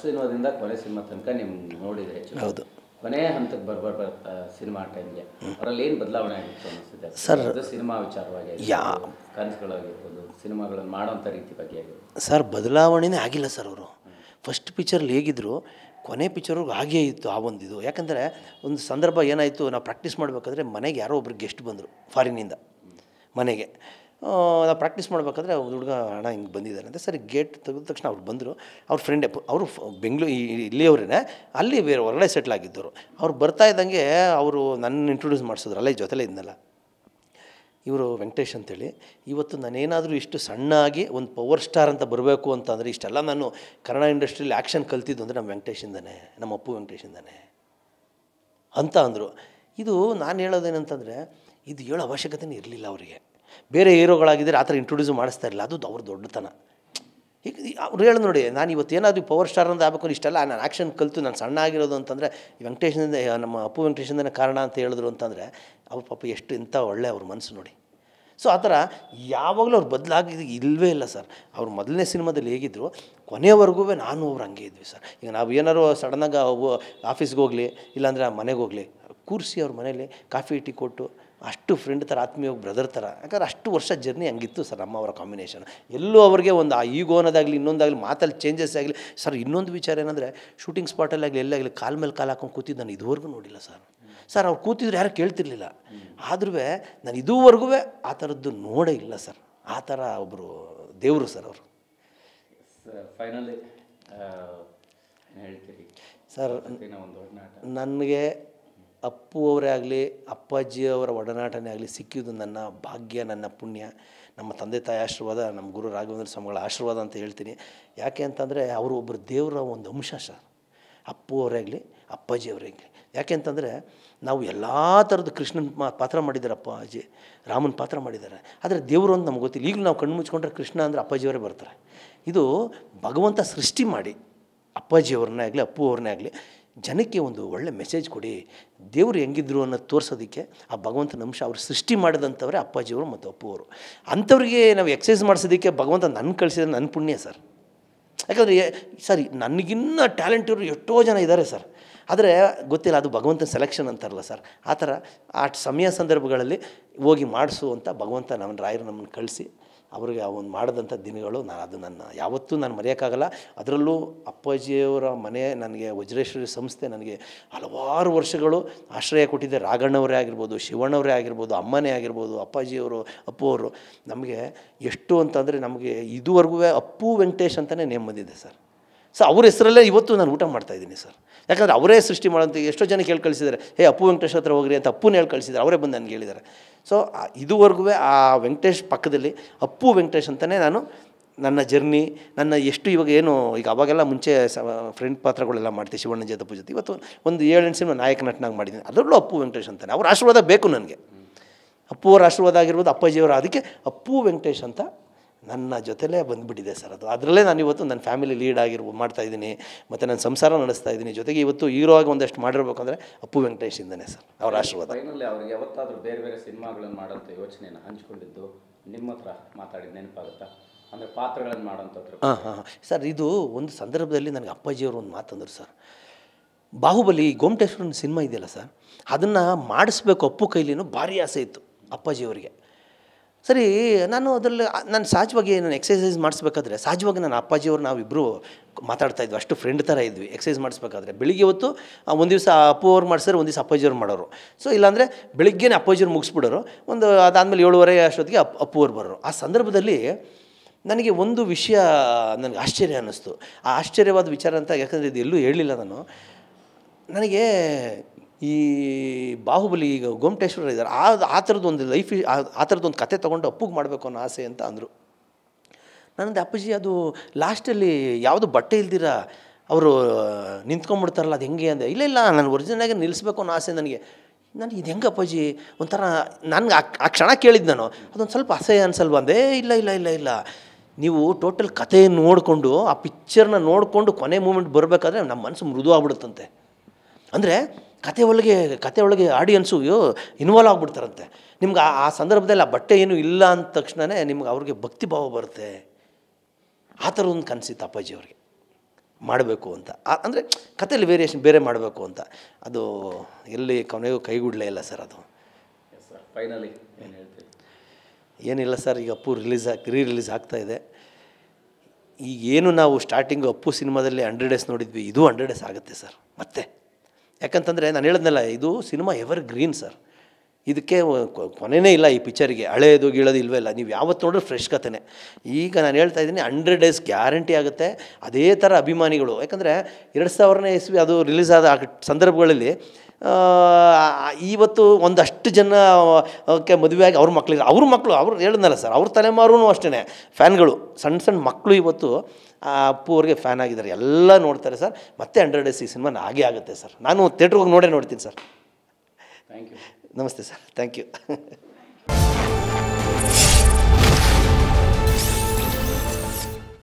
ಸಿನಿಮಾದಿಂದ ಕೊನೆ ಸಿನಿಮಾ ತನಕ ನೀವು ನೋಡಿದೆ ಹೆಚ್ಚು. ಹೌದು. ಕೊನೆ ಹಂತಕ್ಕೆ ಬರ್ತಾ ಸಿನಿಮಾ ಟೈಮ್ಗೆ ಅವರಲ್ಲಿ ಏನು ಬದಲಾವಣೆ ಆಗಿತ್ತು ಅನಿಸುತ್ತೆ ಸರ್? ಸಿನಿಮಾ ವಿಚಾರವಾಗಿ ಕನಸುಗಳಾಗಿರ್ಬೋದು, ಸಿನಿಮಾಗಳನ್ನು ಮಾಡೋಂಥ ರೀತಿ ಬಗ್ಗೆ ಆಗಿರ್ಬೋದು. ಸರ್ ಬದಲಾವಣೆನೇ ಆಗಿಲ್ಲ ಸರ್. ಅವರು ಫಸ್ಟ್ ಪಿಕ್ಚರ್ಲಿ ಹೇಗಿದ್ರು ಕೊನೆ ಪಿಕ್ಚರ್ಗೆ ಹಾಗೇ ಇತ್ತು ಆ ಒಂದಿದು. ಯಾಕಂದರೆ ಒಂದು ಸಂದರ್ಭ ಏನಾಯಿತು, ನಾವು ಪ್ರಾಕ್ಟೀಸ್ ಮಾಡಬೇಕಾದ್ರೆ ಮನೆಗೆ ಯಾರೋ ಒಬ್ರು ಗೆಸ್ಟ್ ಬಂದರು ಫಾರಿನ್ನಿಂದ ಮನೆಗೆ. ನಾವು ಪ್ರಾಕ್ಟೀಸ್ ಮಾಡಬೇಕಾದ್ರೆ ಹುಡುಗ ಹಣ ಹಿಂಗೆ ಬಂದಿದ್ದಾರೆ ಅಂತ. ಸರಿ ಗೇಟ್ ತೆಗೆದ ತಕ್ಷಣ ಅವ್ರು ಬಂದರು. ಅವ್ರ ಫ್ರೆಂಡೇ, ಅವರು ಬೆಂಗಳೂರು ಇಲ್ಲಿಯವರೇ, ಅಲ್ಲಿ ಬೇರೆ ಹೊರಗಡೆ ಸೆಟ್ಲ್ ಆಗಿದ್ದರು. ಅವ್ರು ಬರ್ತಾ ಇದ್ದಂಗೆ ಅವರು ನನ್ನ ಇಂಟ್ರೊಡ್ಯೂಸ್ ಮಾಡಿಸಿದ್ರು, ಅಲ್ಲೇ ಜೊತೆಲೇ ಇದ್ನಲ್ಲ, ಇವರು ವೆಂಕಟೇಶ್ ಅಂತೇಳಿ. ಇವತ್ತು ನಾನೇನಾದರೂ ಇಷ್ಟು ಸಣ್ಣಾಗಿ ಒಂದು ಪವರ್ ಸ್ಟಾರ್ ಅಂತ ಬರಬೇಕು ಅಂತಂದರೆ, ಇಷ್ಟೆಲ್ಲ ನಾನು ಕನ್ನಡ ಇಂಡಸ್ಟ್ರಿಯಲ್ಲಿ ಆ್ಯಕ್ಷನ್ ಕಲ್ತಿದ್ದು ಅಂದರೆ ನಮ್ಮ ವೆಂಕಟೇಶಿಂದನೇ, ನಮ್ಮ ಅಪ್ಪು ವೆಂಕಟೇಶಿಂದನೇ ಅಂತ ಅಂದರು. ಇದು ನಾನು ಹೇಳೋದೇನಂತಂದರೆ, ಇದು ಹೇಳೋ ಅವಶ್ಯಕತೆಯೇ ಇರಲಿಲ್ಲ ಅವರಿಗೆ. ಬೇರೆ ಹೀರೋಗಳಾಗಿದ್ದರೆ ಆ ಥರ ಇಂಟ್ರೊಡ್ಯೂಸ್ ಮಾಡಿಸ್ತಾ ಇರಲಿಲ್ಲ, ಅದು ಅವ್ರ ದೊಡ್ಡತನ. ಈಗ ಅವ್ರು ಹೇಳೋದು ನೋಡಿ, ನಾನು ಇವತ್ತೇನಾದರೂ ಪವರ್ ಸ್ಟಾರ್ ಅಂತ ಆಗಬೇಕು, ಇಷ್ಟೆಲ್ಲ ನಾನು ಆ್ಯಕ್ಷನ್ ಕಲಿತು ನಾನು ಸಣ್ಣ ಆಗಿರೋದು ಅಂತಂದರೆ ವೆಂಕಟೇಶಿಂದ, ನಮ್ಮ ಅಪ್ಪು ವೆಂಕಟೇಶಿಂದನೇ ಕಾರಣ ಅಂತ ಹೇಳಿದ್ರು ಅಂತಂದರೆ, ಅವ್ರ ಪಾಪ ಎಷ್ಟು ಇಂಥ ಒಳ್ಳೆ ಅವ್ರ ಮನಸ್ಸು ನೋಡಿ. ಸೊ ಆ ಥರ ಯಾವಾಗಲೂ ಅವ್ರು ಬದಲಾಗಿದ್ದು ಇಲ್ಲವೇ ಇಲ್ಲ ಸರ್. ಅವ್ರು ಮೊದಲನೇ ಸಿನಿಮಾದಲ್ಲಿ ಹೇಗಿದ್ದರು ಕೊನೆಯವರೆಗೂ ನಾನು ಅವ್ರು ಹಂಗೆ ಇದ್ವಿ ಸರ್. ಈಗ ನಾವು ಏನಾರು ಸಡನ್ನಾಗಿ ಆಫೀಸ್ಗೆ ಹೋಗಲಿ, ಇಲ್ಲಾಂದರೆ ಮನೆಗೆ ಹೋಗಲಿ, ಕೂರಿಸಿ ಅವ್ರ ಮನೇಲಿ ಕಾಫಿ ಟೀ ಕೊಟ್ಟು ಅಷ್ಟು ಫ್ರೆಂಡ್ ಥರ, ಆತ್ಮೀಯ ಬ್ರದರ್ ಥರ. ಯಾಕಂದ್ರೆ ಅಷ್ಟು ವರ್ಷ ಜರ್ನಿ ಹಂಗಿತ್ತು ಸರ್ ನಮ್ಮ ಅವರ ಕಾಂಬಿನೇಷನ್. ಎಲ್ಲೂ ಅವ್ರಿಗೆ ಒಂದು ಆ ಈಗೋ ಅನ್ನೋದಾಗಲಿ ಇನ್ನೊಂದಾಗಲಿ ಮಾತಲ್ಲಿ ಚೇಂಜಸ್ ಆಗಲಿ ಸರ್. ಇನ್ನೊಂದು ವಿಚಾರ ಏನಂದರೆ, ಶೂಟಿಂಗ್ ಸ್ಪಾಟಲ್ಲಾಗಲಿ ಎಲ್ಲಾಗಲಿ ಕಾಲ ಮೇಲೆ ಕಾಲು ಹಾಕೊಂಡು ಕೂತಿದ್ದು ನಾನು ಇದುವರೆಗೂ ನೋಡಿಲ್ಲ ಸರ್. ಸರ್ ಅವ್ರು ಕೂತಿದ್ರು ಯಾರು ಕೇಳ್ತಿರ್ಲಿಲ್ಲ, ಆದ್ರೂ ನಾನು ಇದುವರೆಗೂ ಆ ಥರದ್ದು ನೋಡೇ ಇಲ್ಲ ಸರ್. ಆ ಥರ ಒಬ್ಬರು ದೇವರು ಸರ್ ಅವರು. ಫೈನಲಿ ಹೇಳ್ತೀರಿ ಸರ್, ನನಗೆ ಅಪ್ಪು ಅವರೇ ಆಗಲಿ ಅಪ್ಪಾಜಿಯವರ ಒಡನಾಟನೇ ಆಗಲಿ ಸಿಕ್ಕಿದ್ದು ನನ್ನ ಭಾಗ್ಯ, ನನ್ನ ಪುಣ್ಯ, ನಮ್ಮ ತಂದೆ ತಾಯಿ ಆಶೀರ್ವಾದ, ನಮ್ಮ ಗುರು ರಾಘವೇಂದ್ರ ಸ್ವಾಮಿಗಳ ಆಶೀರ್ವಾದ ಅಂತ ಹೇಳ್ತೀನಿ. ಯಾಕೆ ಅಂತಂದರೆ ಅವರು ಒಬ್ಬರು ದೇವರ ಒಂದು ಅಂಶ ಸರ್. ಅಪ್ಪು ಅವರೇ ಆಗಲಿ ಅಪ್ಪಾಜಿಯವರೇ ಆಗಲಿ. ಯಾಕೆ ಅಂತಂದರೆ ನಾವು ಎಲ್ಲ ಥರದ್ದು ಕೃಷ್ಣನ ಪಾತ್ರ ಮಾಡಿದ್ದಾರೆ ಅಪ್ಪಾಜಿ, ರಾಮನ ಪಾತ್ರ ಮಾಡಿದ್ದಾರೆ. ಆದರೆ ದೇವರು ಅಂತ ನಮ್ಗೆ ಗೊತ್ತಿಲ್ಲ. ಈಗಲೂ ನಾವು ಕಣ್ಣು ಮುಚ್ಕೊಂಡ್ರೆ ಕೃಷ್ಣ ಅಂದರೆ ಅಪ್ಪಾಜಿಯವರೇ ಬರ್ತಾರೆ. ಇದು ಭಗವಂತ ಸೃಷ್ಟಿ ಮಾಡಿ ಅಪ್ಪಾಜಿಯವ್ರನ್ನೇ ಆಗಲಿ ಅಪ್ಪು ಅವ್ರನ್ನೇ ಆಗಲಿ ಜನಕ್ಕೆ ಒಂದು ಒಳ್ಳೆ ಮೆಸೇಜ್ ಕೊಡಿ, ದೇವರು ಹೆಂಗಿದ್ರು ಅನ್ನೋದು ತೋರಿಸೋದಕ್ಕೆ ಆ ಭಗವಂತನ ಅಂಶ ಅವ್ರು ಸೃಷ್ಟಿ ಮಾಡಿದಂಥವ್ರೆ ಅಪ್ಪಾಜಿಯವರು ಮತ್ತು ಅಪ್ಪು ಅವರು. ಅಂಥವ್ರಿಗೆ ನಾವು ಎಕ್ಸಸೈಸ್ ಮಾಡಿಸೋದಕ್ಕೆ ಭಗವಂತ ನನ್ನ ಕಳಿಸಿದ್ರೆ ನನ್ನ ಪುಣ್ಯ ಸರ್. ಯಾಕಂದರೆ ಸರಿ ನನಗಿನ್ನ ಟ್ಯಾಲೆಂಟ್ ಇವರು ಎಷ್ಟೋ ಜನ ಇದ್ದಾರೆ ಸರ್, ಆದರೆ ಗೊತ್ತಿಲ್ಲ, ಅದು ಭಗವಂತನ ಸೆಲೆಕ್ಷನ್ ಅಂತಾರಲ್ಲ ಸರ್. ಆ ಥರ ಆ ಸಮಯ ಸಂದರ್ಭಗಳಲ್ಲಿ ಹೋಗಿ ಮಾಡಿಸು ಅಂತ ಭಗವಂತ ನಮ್ಮ ರಾಯರು ನಮ್ಮನ್ನು ಕಳಿಸಿ ಅವ್ರಿಗೆ ಆ ಒಂದು ಮಾಡಿದಂಥ ದಿನಗಳು ಅದು ನನ್ನ ಯಾವತ್ತೂ ನಾನು ಮರೆಯೋಕ್ಕಾಗಲ್ಲ. ಅದರಲ್ಲೂ ಅಪ್ಪಾಜಿಯವರ ಮನೆ ನನಗೆ ವಜ್ರೇಶ್ವರಿ ಸಂಸ್ಥೆ ನನಗೆ ಹಲವಾರು ವರ್ಷಗಳು ಆಶ್ರಯ ಕೊಟ್ಟಿದ್ದೆ. ರಾಘಣ್ಣವರೇ ಆಗಿರ್ಬೋದು, ಶಿವಣ್ಣವರೇ ಆಗಿರ್ಬೋದು, ಅಮ್ಮನೇ ಆಗಿರ್ಬೋದು, ಅಪ್ಪಾಜಿಯವರು ಅಪ್ಪು ಅವರು ನಮಗೆ ಎಷ್ಟು ಅಂತಂದರೆ ನಮಗೆ ಇದುವರೆಗೂ ಅಪ್ಪು ವೆಂಕಟೇಶ್ ಅಂತಲೇ ನೇಮ್ ಬಂದಿದೆ ಸರ್. ಸೊ ಅವ್ರ ಹೆಸರಲ್ಲೇ ಇವತ್ತು ನಾನು ಊಟ ಮಾಡ್ತಾಯಿದ್ದೀನಿ ಸರ್. ಯಾಕಂದರೆ ಅವರೇ ಸೃಷ್ಟಿ ಮಾಡೋಂಥ ಎಷ್ಟೋ ಜನ ಕೇಳಿ ಕಳಿಸಿದ್ದಾರೆ, ಹೇ ಅಪ್ಪು ವೆಂಕಟೇಶ್ ಹತ್ರ ಹೋಗ್ರಿ ಅಂತ ಅಪ್ಪುನ ಹೇಳಿ ಕಳಿಸಿದ್ದಾರೆ, ಅವರೇ ಬಂದು ನನಗೆ ಹೇಳಿದ್ದಾರೆ. ಸೊ ಇದುವರೆಗೂ ಆ ವೆಂಕಟೇಶ್ ಪಕ್ಕದಲ್ಲಿ ಅಪ್ಪು ವೆಂಕಟೇಶ್ ಅಂತಲೇ ನಾನು ನನ್ನ ಜರ್ನಿ, ನನ್ನ ಎಷ್ಟು ಇವಾಗ ಏನು ಈಗ ಅವಾಗೆಲ್ಲ ಮುಂಚೆ ಫ್ರೆಂಡ್ ಪಾತ್ರಗಳೆಲ್ಲ ಮಾಡ್ತೀವಿ ಶಿವಣ್ಣ ಜೊತೆ ಅಪ್ಪು ಜೊತೆ. ಇವತ್ತು ಒಂದು 7-8 ಸಿನಿಮಾ ನಾಯಕ ನಟನಾಗಿ ಮಾಡಿದ್ದೀನಿ, ಅದರಲ್ಲೂ ಅಪ್ಪು ವೆಂಕಟೇಶ್ ಅಂತಾನೆ. ಅವ್ರ ಆಶೀರ್ವಾದ ಬೇಕು ನನಗೆ, ಅಪ್ಪು ಅವರ ಆಶೀರ್ವಾದ ಆಗಿರ್ಬೋದು, ಅಪ್ಪಾಜಿಯವರ. ಅದಕ್ಕೆ ಅಪ್ಪು ವೆಂಕಟೇಶ್ ಅಂತ ನನ್ನ ಜೊತೆಲೇ ಬಂದುಬಿಟ್ಟಿದೆ ಸರ್. ಅದರಲ್ಲೇ ನಾನು ಇವತ್ತು ನನ್ನ ಫ್ಯಾಮಿಲಿ ಲೀಡ್ ಮಾಡ್ತಾಯಿದ್ದೀನಿ, ಮತ್ತು ನನ್ನ ಸಂಸಾರ ನಡೆಸ್ತಾ ಇದ್ದೀನಿ. ಜೊತೆಗೆ ಇವತ್ತು ಹೀರೋ ಆಗಿ ಒಂದಷ್ಟು ಮಾಡಿರ್ಬೇಕಂದ್ರೆ ಅಪ್ಪು ವೆಂಕಟೇಶಿಂದನೇ ಸರ್, ಅವರ ಆಶೀರ್ವಾದ. ಫೈನಲಿ ಅವ್ರಿಗೆ ಯಾವತ್ತಾದರೂ ಬೇರೆ ಬೇರೆ ಸಿನಿಮಾಗಳನ್ನು ಮಾಡೋಂಥ ಯೋಚನೆಯನ್ನು ಹಂಚ್ಕೊಂಡಿದ್ದು ನಿಮ್ಮ ಹತ್ರ ಮಾತಾಡಿ ನೆನಪಾಗುತ್ತಾ? ಅಂದರೆ ಪಾತ್ರಗಳನ್ನು ಮಾಡೋಂಥದ್ದು. ಹಾಂ ಸರ್, ಇದು ಒಂದು ಸಂದರ್ಭದಲ್ಲಿ ನನಗೆ ಅಪ್ಪಾಜಿಯವರು ಒಂದು ಮಾತಂದರು ಸರ್. ಬಾಹುಬಲಿ ಗೋಮಟೇಶ್ವರನ ಸಿನಿಮಾ ಇದೆಯಲ್ಲ ಸರ್, ಅದನ್ನು ಮಾಡಿಸ್ಬೇಕು ಅಪ್ಪು ಕೈಲಿನೂ ಭಾರಿ ಆಸೆ ಇತ್ತು ಅಪ್ಪಾಜಿಯವರಿಗೆ. ಸರಿ, ನಾನು ಅದರಲ್ಲಿ ನಾನು ಸಹಜವಾಗಿ ನಾನು ಎಕ್ಸಸೈಸ್ ಮಾಡಿಸ್ಬೇಕಾದ್ರೆ ಸಹಜವಾಗಿ ನಾನು ಅಪ್ಪಾಜಿಯವರು ನಾವಿಬ್ಬರು ಮಾತಾಡ್ತಾಯಿದ್ವಿ, ಅಷ್ಟು ಫ್ರೆಂಡ್ ಥರ ಇದ್ವಿ. ಎಕ್ಸಸೈಸ್ ಮಾಡಿಸ್ಬೇಕಾದ್ರೆ ಬೆಳಿಗ್ಗೆ ಹೊತ್ತು ಒಂದು ದಿವಸ ಅಪ್ಪು ಅವ್ರು ಮಾಡಿಸಿದ್ರೆ ಒಂದು ದಿವಸ ಅಪ್ಪಾಜಿಯವ್ರು ಮಾಡೋರು. ಸೊ ಇಲ್ಲಾಂದರೆ ಬೆಳಿಗ್ಗೆನೇ ಅಪ್ಪಾಜಿಯವ್ರು ಮುಗಿಸ್ಬಿಡೋರು, ಒಂದು ಅದಾದಮೇಲೆ 7:30 ಅಷ್ಟೊತ್ತಿಗೆ ಅಪ್ಪು ಅವ್ರು ಬರೋರು. ಆ ಸಂದರ್ಭದಲ್ಲಿ ನನಗೆ ಒಂದು ವಿಷಯ ನನಗೆ ಆಶ್ಚರ್ಯ ಅನ್ನಿಸ್ತು. ಆ ಆಶ್ಚರ್ಯವಾದ ವಿಚಾರ ಅಂತ, ಯಾಕಂದರೆ ಇದು ಎಲ್ಲೂ ಹೇಳಲಿಲ್ಲ ನಾನು. ನನಗೆ ಈ ಬಾಹುಬಲಿ ಈಗ ಗೋಮಟೇಶ್ವರ ಇದ್ದಾರೆ, ಆ ಥರದ್ದೊಂದು ಆ ಥರದ್ದೊಂದು ಕತೆ ತೊಗೊಂಡು ಅಪ್ಪುಗೆ ಮಾಡಬೇಕು ಅನ್ನೋ ಆಸೆ ಅಂತ ಅಂದರು. ನನ್ನದು ಅಪ್ಪಾಜಿ ಅದು ಲಾಸ್ಟಲ್ಲಿ ಯಾವುದು ಬಟ್ಟೆ ಇಲ್ದಿರ ಅವರು ನಿಂತ್ಕೊಂಡ್ಬಿಡ್ತಾರಲ್ಲ, ಅದು ಹೆಂಗೆ ಅಂದೆ. ಇಲ್ಲ ನಾನು ಒರಿಜಿನಲಾಗಿ ನಿಲ್ಲಿಸ್ಬೇಕು ಅನ್ನೋ ಆಸೆ ನನಗೆ ಇದು ಹೆಂಗೆ ಅಪ್ಪಾಜಿ ಒಂಥರ ನನಗೆ ಆ ಕ್ಷಣ ಕೇಳಿದ್ದು ನಾನು, ಅದೊಂದು ಸ್ವಲ್ಪ ಅಸಹ್ಯ ಅನ್ಸಲ್ವ ಅಂದೆ. ಇಲ್ಲ ನೀವು ಟೋಟಲ್ ಕಥೆಯನ್ನು ನೋಡಿಕೊಂಡು ಆ ಪಿಕ್ಚರ್ನ ನೋಡಿಕೊಂಡು ಕೊನೆ ಮೂಮೆಂಟ್ ಬರಬೇಕಾದ್ರೆ ನಮ್ಮ ಮನಸ್ಸು ಮೃದು ಆಗ್ಬಿಡುತ್ತಂತೆ. ಅಂದರೆ ಕತೆ ಒಳಗೆ ಆಡಿಯನ್ಸು ಇನ್ವಾಲ್ವ್ ಆಗಿಬಿಡ್ತಾರಂತೆ. ನಿಮ್ಗೆ ಆ ಸಂದರ್ಭದಲ್ಲಿ ಆ ಬಟ್ಟೆ ಏನೂ ಇಲ್ಲ ಅಂದ ತಕ್ಷಣವೇ ನಿಮ್ಗೆ ಅವ್ರಿಗೆ ಭಕ್ತಿ ಭಾವ ಬರುತ್ತೆ. ಆ ಥರ ಒಂದು ಕನಸಿತ್ತು ಅಪ್ಪಾಜಿ ಅವ್ರಿಗೆ. ಮಾಡಬೇಕು ಅಂತ, ಅಂದರೆ ಕಥೆಯಲ್ಲಿ ವೇರಿಯೇಷನ್ ಬೇರೆ ಮಾಡಬೇಕು ಅಂತ. ಅದು ಎಲ್ಲಿ ಕೊನೆಗೂ ಕೈಗೂಡಲೇ ಇಲ್ಲ ಸರ್. ಅದು ಸರ್ ಫೈನಲಿ ಏನು ಹೇಳ್ತೀವಿ? ಏನಿಲ್ಲ ಸರ್, ಈಗ ಅಪ್ಪು ರಿಲೀಸ್ ಆಗ್ತಾಯಿದೆ. ಈಗೇನು ನಾವು ಸ್ಟಾರ್ಟಿಂಗು ಅಪ್ಪು ಸಿನಿಮಾದಲ್ಲಿ 100 ಡೇಸ್ ನೋಡಿದ್ವಿ, ಇದು 100 ಡೇಸ್ ಆಗುತ್ತೆ ಸರ್ ಮತ್ತೆ. ಯಾಕಂತಂದರೆ ನಾನು ಹೇಳಿದ್ನಲ್ಲ, ಇದು ಸಿನಿಮಾ ಎವರ್ ಗ್ರೀನ್ ಸರ್. ಇದಕ್ಕೆ ಕೊನೆಯೇ ಇಲ್ಲ ಈ ಪಿಕ್ಚರಿಗೆ. ಹಳೇದು ಗೀಳೋದು ಇಲ್ವೇ ಇಲ್ಲ, ನೀವು ಯಾವತ್ತು ನೋಡಿದ್ರೆ ಫ್ರೆಶ್ ಕಥೆನೇ. ಈಗ ನಾನು ಹೇಳ್ತಾ ಇದ್ದೀನಿ 100 ಡೇಸ್ ಗ್ಯಾರಂಟಿ ಆಗುತ್ತೆ. ಅದೇ ಥರ ಅಭಿಮಾನಿಗಳು, ಯಾಕಂದರೆ 2000ನೇ ಇಸ್ವಿ ಅದು ರಿಲೀಸ್ ಆದ ಸಂದರ್ಭಗಳಲ್ಲಿ ಇವತ್ತು ಒಂದಷ್ಟು ಜನ ಮದುವೆಯಾಗಿ ಅವ್ರ ಮಕ್ಕಳು ಅವ್ರು ಹೇಳಿದ್ನಲ್ಲ ಸರ್, ಅವ್ರ ತಲೆಮಾರೂ ಅಷ್ಟೇ ಫ್ಯಾನ್ಗಳು, ಸಣ್ಣ ಮಕ್ಕಳು ಇವತ್ತು ಅಪ್ಪು ಅವ್ರಿಗೆ ಫ್ಯಾನ್ ಆಗಿದ್ದಾರೆ, ಎಲ್ಲ ನೋಡ್ತಾರೆ ಸರ್. ಮತ್ತೆ 100 ಡೇಸ್ ಈ ಸಿನಿಮಾ ಹಾಗೇ ಆಗುತ್ತೆ ಸರ್. ನಾನು ಥಿಯೇಟ್ರಿಗೆ ಹೋಗಿ ನೋಡ್ತೀನಿ ಸರ್. Thank you. ನಮಸ್ತೆ ಸರ್, ಥ್ಯಾಂಕ್ ಯು.